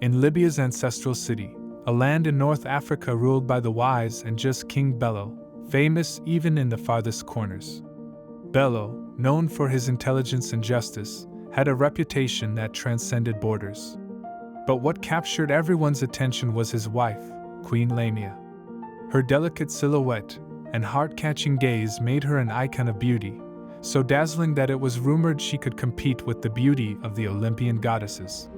In Libya's ancestral city, a land in North Africa ruled by the wise and just King Bello, famous even in the farthest corners. Bello, known for his intelligence and justice, had a reputation that transcended borders. But what captured everyone's attention was his wife, Queen Lamia. Her delicate silhouette and heart-catching gaze made her an icon of beauty, so dazzling that it was rumored she could compete with the beauty of the Olympian goddesses.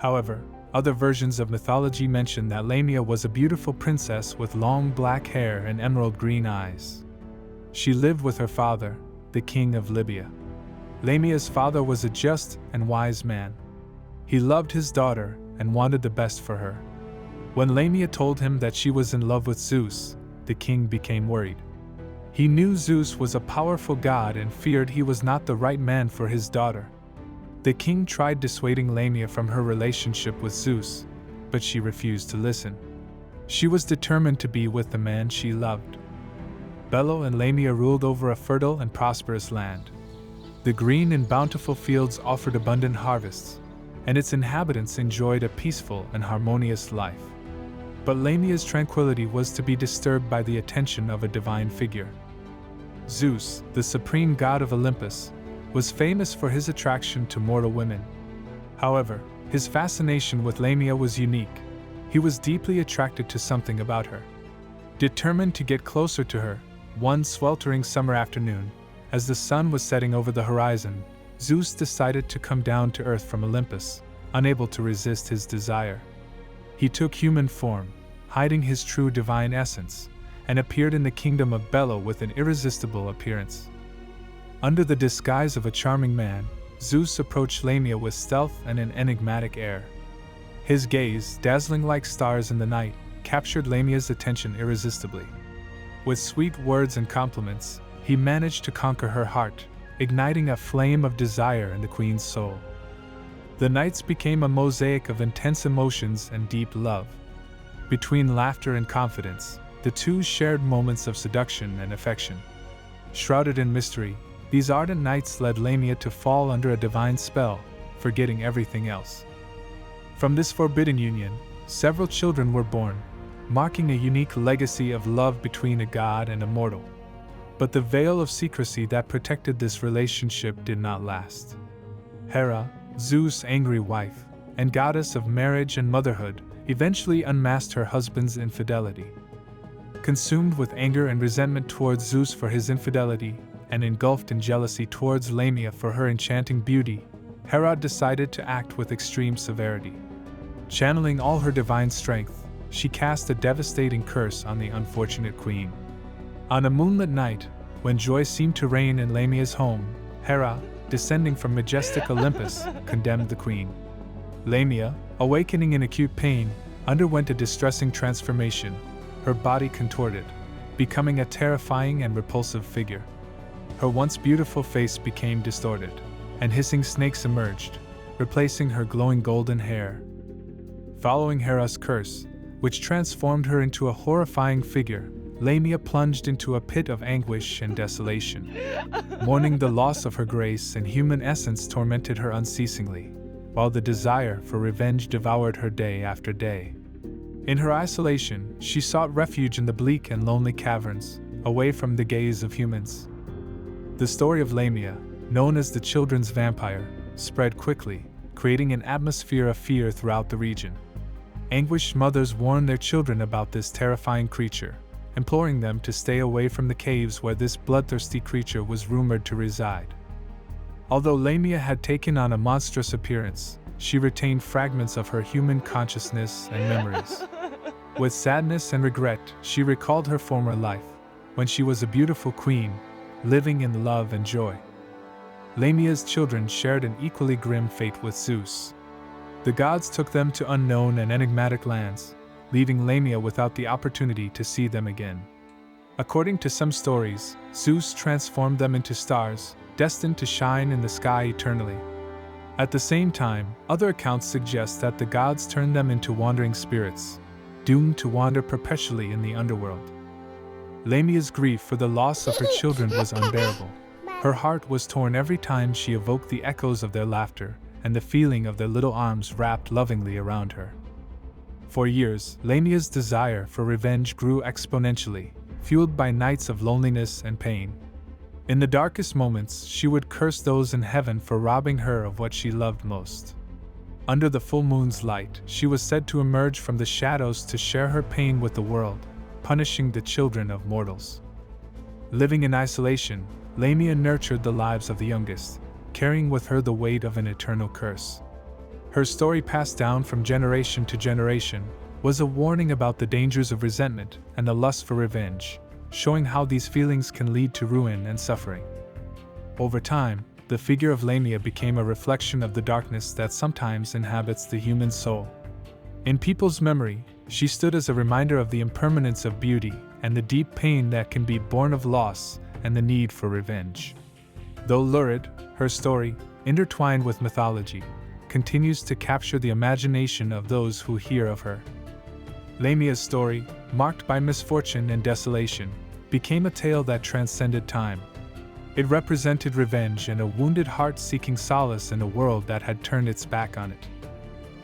However, other versions of mythology mention that Lamia was a beautiful princess with long black hair and emerald green eyes. She lived with her father, the king of Libya. Lamia's father was a just and wise man. He loved his daughter and wanted the best for her. When Lamia told him that she was in love with Zeus, the king became worried. He knew Zeus was a powerful god and feared he was not the right man for his daughter. The king tried dissuading Lamia from her relationship with Zeus, but she refused to listen. She was determined to be with the man she loved. Bello and Lamia ruled over a fertile and prosperous land. The green and bountiful fields offered abundant harvests, and its inhabitants enjoyed a peaceful and harmonious life. But Lamia's tranquility was to be disturbed by the attention of a divine figure. Zeus, the supreme god of Olympus, was famous for his attraction to mortal women. However, his fascination with Lamia was unique. He was deeply attracted to something about her. Determined to get closer to her, one sweltering summer afternoon, as the sun was setting over the horizon, Zeus decided to come down to earth from Olympus, unable to resist his desire. He took human form, hiding his true divine essence, and appeared in the kingdom of Bello with an irresistible appearance. Under the disguise of a charming man, Zeus approached Lamia with stealth and an enigmatic air. His gaze, dazzling like stars in the night, captured Lamia's attention irresistibly. With sweet words and compliments, he managed to conquer her heart, igniting a flame of desire in the queen's soul. The nights became a mosaic of intense emotions and deep love. Between laughter and confidence, the two shared moments of seduction and affection. Shrouded in mystery, these ardent nights led Lamia to fall under a divine spell, forgetting everything else. From this forbidden union, several children were born, marking a unique legacy of love between a god and a mortal. But the veil of secrecy that protected this relationship did not last. Hera, Zeus' angry wife, and goddess of marriage and motherhood, eventually unmasked her husband's infidelity. Consumed with anger and resentment towards Zeus for his infidelity, and engulfed in jealousy towards Lamia for her enchanting beauty, Hera decided to act with extreme severity. Channeling all her divine strength, she cast a devastating curse on the unfortunate queen. On a moonlit night, when joy seemed to reign in Lamia's home, Hera, descending from majestic Olympus, condemned the queen. Lamia, awakening in acute pain, underwent a distressing transformation, her body contorted, becoming a terrifying and repulsive figure. Her once beautiful face became distorted, and hissing snakes emerged, replacing her glowing golden hair. Following Hera's curse, which transformed her into a horrifying figure, Lamia plunged into a pit of anguish and desolation. Mourning the loss of her grace and human essence tormented her unceasingly, while the desire for revenge devoured her day after day. In her isolation, she sought refuge in the bleak and lonely caverns, away from the gaze of humans. The story of Lamia, known as the children's vampire, spread quickly, creating an atmosphere of fear throughout the region. Anguished mothers warned their children about this terrifying creature, imploring them to stay away from the caves where this bloodthirsty creature was rumored to reside. Although Lamia had taken on a monstrous appearance, she retained fragments of her human consciousness and memories. With sadness and regret, she recalled her former life, when she was a beautiful queen, living in love and joy. Lamia's children shared an equally grim fate with Zeus. The gods took them to unknown and enigmatic lands, leaving Lamia without the opportunity to see them again. According to some stories, Zeus transformed them into stars, destined to shine in the sky eternally. At the same time, other accounts suggest that the gods turned them into wandering spirits, doomed to wander perpetually in the underworld. Lamia's grief for the loss of her children was unbearable. Her heart was torn every time she evoked the echoes of their laughter and the feeling of their little arms wrapped lovingly around her. For years, Lamia's desire for revenge grew exponentially, fueled by nights of loneliness and pain. In the darkest moments, she would curse those in heaven for robbing her of what she loved most. Under the full moon's light, she was said to emerge from the shadows to share her pain with the world, punishing the children of mortals. Living in isolation, Lamia nurtured the lives of the youngest, carrying with her the weight of an eternal curse. Her story, passed down from generation to generation, was a warning about the dangers of resentment and the lust for revenge, showing how these feelings can lead to ruin and suffering. Over time, the figure of Lamia became a reflection of the darkness that sometimes inhabits the human soul. In people's memory, she stood as a reminder of the impermanence of beauty and the deep pain that can be born of loss and the need for revenge. Though lurid, her story, intertwined with mythology, continues to capture the imagination of those who hear of her. Lamia's story, marked by misfortune and desolation, became a tale that transcended time. It represented revenge and a wounded heart seeking solace in a world that had turned its back on it.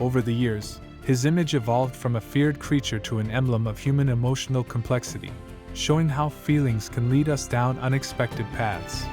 Over the years, his image evolved from a feared creature to an emblem of human emotional complexity, showing how feelings can lead us down unexpected paths.